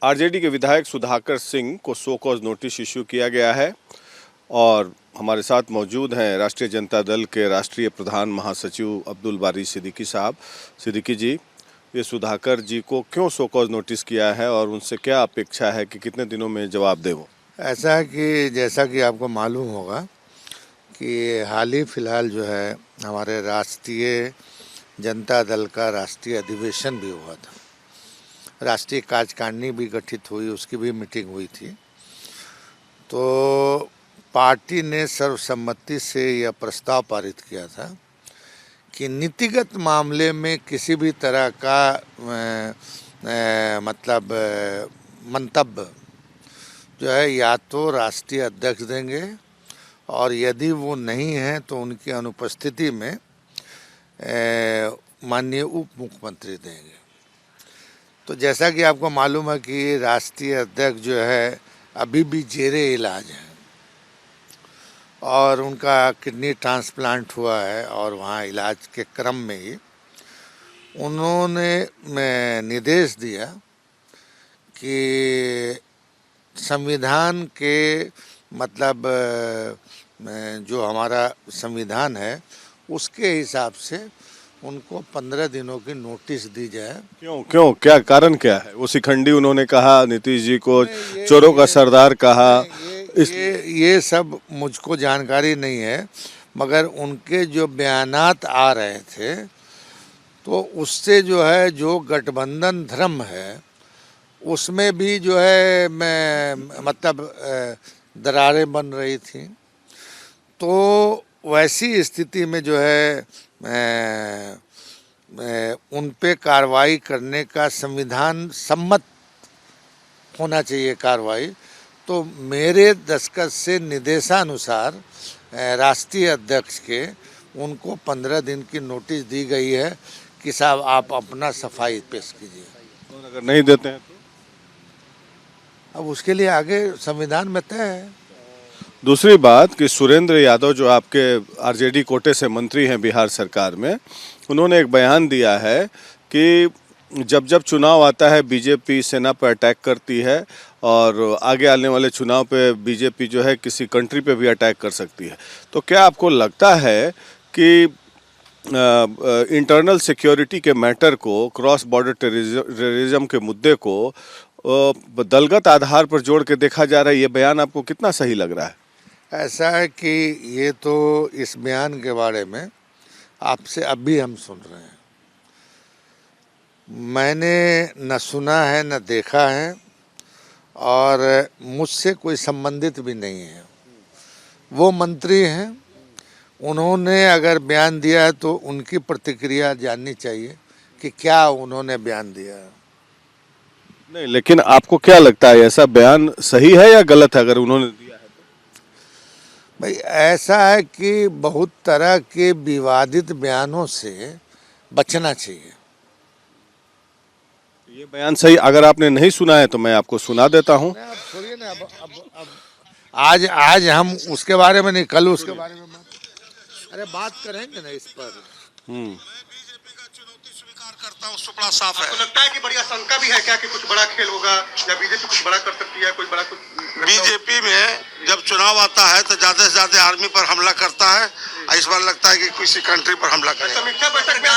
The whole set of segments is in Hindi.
आरजेडी के विधायक सुधाकर सिंह को शो कॉज नोटिस इश्यू किया गया है और हमारे साथ मौजूद हैं राष्ट्रीय जनता दल के राष्ट्रीय प्रधान महासचिव अब्दुल बारी सिद्दीकी साहब। सिद्दीकी जी, ये सुधाकर जी को क्यों शो कॉज नोटिस किया है और उनसे क्या अपेक्षा है कि कितने दिनों में जवाब दे वो? ऐसा है कि जैसा कि आपको मालूम होगा कि हाल ही फिलहाल जो है हमारे राष्ट्रीय जनता दल का राष्ट्रीय अधिवेशन भी हुआ था, राष्ट्रीय कार्यकारिणी भी गठित हुई, उसकी भी मीटिंग हुई थी। तो पार्टी ने सर्वसम्मति से यह प्रस्ताव पारित किया था कि नीतिगत मामले में किसी भी तरह का मंतव्य जो है या तो राष्ट्रीय अध्यक्ष देंगे और यदि वो नहीं है तो उनकी अनुपस्थिति में माननीय उप मुख्यमंत्री देंगे। तो जैसा कि आपको मालूम है कि राष्ट्रीय अध्यक्ष जो है अभी भी जेरे इलाज है और उनका किडनी ट्रांसप्लांट हुआ है और वहाँ इलाज के क्रम में ही उन्होंने निर्देश दिया कि संविधान के जो हमारा संविधान है उसके हिसाब से उनको 15 दिनों की नोटिस दी जाए। क्यों क्या कारण क्या है? वो शिखंडी उन्होंने कहा, नीतीश जी को चोरों का सरदार कहा। ये सब मुझको जानकारी नहीं है, मगर उनके जो बयानात आ रहे थे तो उससे जो है जो गठबंधन धर्म है उसमें भी जो है दरारें बन रही थी। तो वैसी स्थिति में जो है उन पे कार्रवाई करने का संविधान सम्मत होना चाहिए कार्रवाई। तो मेरे दस्तखत से निर्देशानुसार राष्ट्रीय अध्यक्ष के उनको 15 दिन की नोटिस दी गई है कि साहब आप अपना सफाई पेश कीजिए। और अगर नहीं देते हैं तो अब उसके लिए आगे संविधान में तय है। दूसरी बात कि सुरेंद्र यादव जो आपके आरजेडी कोटे से मंत्री हैं बिहार सरकार में, उन्होंने एक बयान दिया है कि जब जब चुनाव आता है बीजेपी सेना पर अटैक करती है और आगे आने वाले चुनाव पे बीजेपी जो है किसी कंट्री पे भी अटैक कर सकती है। तो क्या आपको लगता है कि इंटरनल सिक्योरिटी के मैटर को, क्रॉस बॉर्डर टेररिज्म के मुद्दे को दलगत आधार पर जोड़ के देखा जा रहा है? ये बयान आपको कितना सही लग रहा है? ऐसा है कि ये तो इस बयान के बारे में आपसे अभी हम सुन रहे हैं। मैंने न सुना है न देखा है और मुझसे कोई संबंधित भी नहीं है। वो मंत्री हैं, उन्होंने अगर बयान दिया है तो उनकी प्रतिक्रिया जाननी चाहिए कि क्या उन्होंने बयान दिया है। नहीं, लेकिन आपको क्या लगता है ऐसा बयान सही है या गलत है अगर उन्होंने दिया है तो? भाई ऐसा है कि बहुत तरह के विवादित बयानों से बचना चाहिए। ये बयान सही, अगर आपने नहीं सुना है तो मैं आपको सुना देता हूँ। आप छोड़िए ना, अब आज हम उसके बारे में नहीं, कल उसके बारे में बात करेंगे ना इस पर। करता हूं, बड़ा साफ है। आपको लगता है कि बढ़िया शंका भी है क्या कि कुछ बड़ा खेल होगा या बीजेपी कुछ बड़ा कर सकती है? कुछ बड़ा कुछ बीजेपी में जब चुनाव आता है तो ज्यादा से ज्यादा आर्मी पर हमला करता है। इस बार लगता है कि किसी कंट्री पर हमला करेगा। समीक्षा बैठक में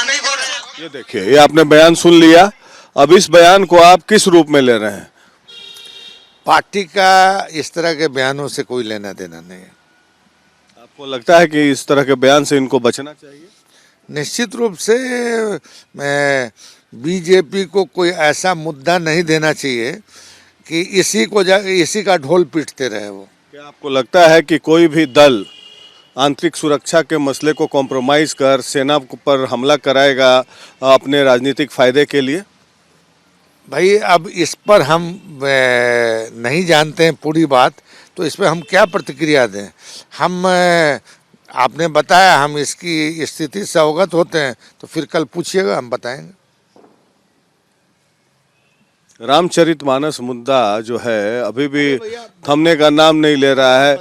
ये देखिए, ये आपने बयान सुन लिया। अब इस बयान को आप किस रूप में ले रहे हैं? पार्टी का इस तरह के बयानों से कोई लेना देना नहीं है। आपको लगता है कि इस तरह के बयान से इनको बचना चाहिए? निश्चित रूप से बीजेपी को कोई ऐसा मुद्दा नहीं देना चाहिए कि इसी का ढोल पीटते रहे वो। क्या आपको लगता है कि कोई भी दल आंतरिक सुरक्षा के मसले को कॉम्प्रोमाइज कर सेना पर हमला कराएगा अपने राजनीतिक फायदे के लिए? भाई अब इस पर हम नहीं जानते हैं पूरी बात, तो इस पर हम क्या प्रतिक्रिया दें। हम आपने बताया, हम इसकी स्थिति से अवगत होते हैं, तो फिर कल पूछिएगा, हम बताएंगे। रामचरितमानस मुद्दा जो है अभी भी थमने का नाम नहीं ले रहा है।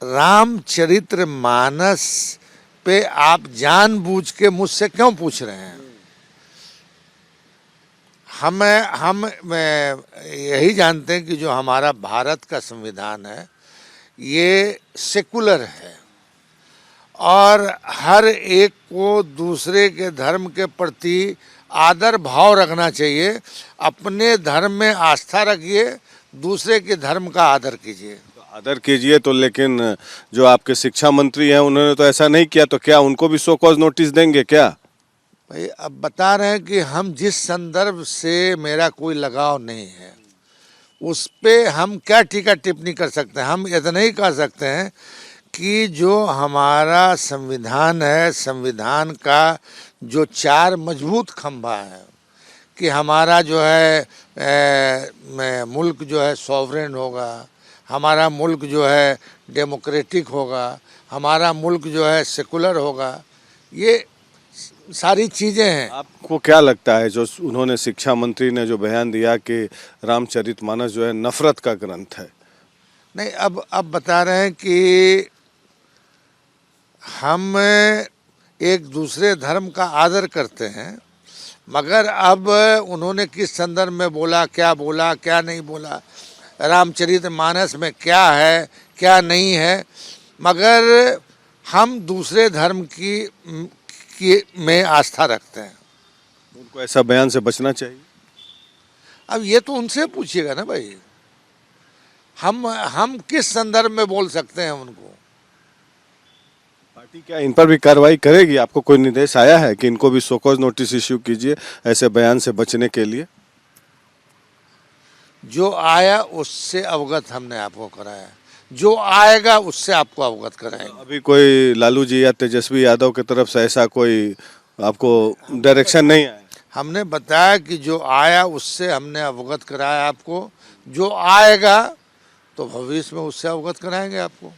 रामचरितमानस पे आप जानबूझ के मुझसे क्यों पूछ रहे हैं? हम यही जानते हैं कि जो हमारा भारत का संविधान है ये सेकुलर है और हर एक को दूसरे के धर्म के प्रति आदर भाव रखना चाहिए। अपने धर्म में आस्था रखिए, दूसरे के धर्म का आदर कीजिए। आदर कीजिए तो, लेकिन जो आपके शिक्षा मंत्री हैं उन्होंने तो ऐसा नहीं किया, तो क्या उनको भी शो कॉज नोटिस देंगे क्या? भाई अब बता रहे हैं कि हम जिस संदर्भ से मेरा कोई लगाव नहीं है उस पे हम क्या टीका टिप्पणी कर सकते हैं। हम इतना ही कह सकते हैं कि जो हमारा संविधान है, संविधान का जो 4 मजबूत खंभा है कि हमारा जो है मुल्क जो है सॉवरेन होगा, हमारा मुल्क जो है डेमोक्रेटिक होगा, हमारा मुल्क जो है सेकुलर होगा, ये सारी चीज़ें हैं। आपको क्या लगता है जो उन्होंने शिक्षा मंत्री ने जो बयान दिया कि रामचरितमानस जो है नफरत का ग्रंथ है? नहीं, अब बता रहे हैं कि हम एक दूसरे धर्म का आदर करते हैं, मगर अब उन्होंने किस संदर्भ में बोला, क्या नहीं बोला, रामचरितमानस में क्या है क्या नहीं है, मगर हम दूसरे धर्म की में आस्था रखते हैं। उनको ऐसा बयान से बचना चाहिए। अब ये तो उनसे पूछिएगा ना भाई, हम किस संदर्भ में बोल सकते हैं उनको। पार्टी क्या इन पर भी कार्रवाई करेगी? आपको कोई निर्देश आया है कि इनको भी शो कॉज नोटिस इश्यू कीजिए ऐसे बयान से बचने के लिए? जो आया उससे अवगत हमने आपको कराया, जो आएगा उससे आपको अवगत कराएंगे। अभी कोई लालू जी या तेजस्वी यादव की तरफ से ऐसा कोई आपको डायरेक्शन नहीं आया? हमने बताया कि जो आया उससे हमने अवगत कराया आपको, जो आएगा तो भविष्य में उससे अवगत कराएंगे आपको।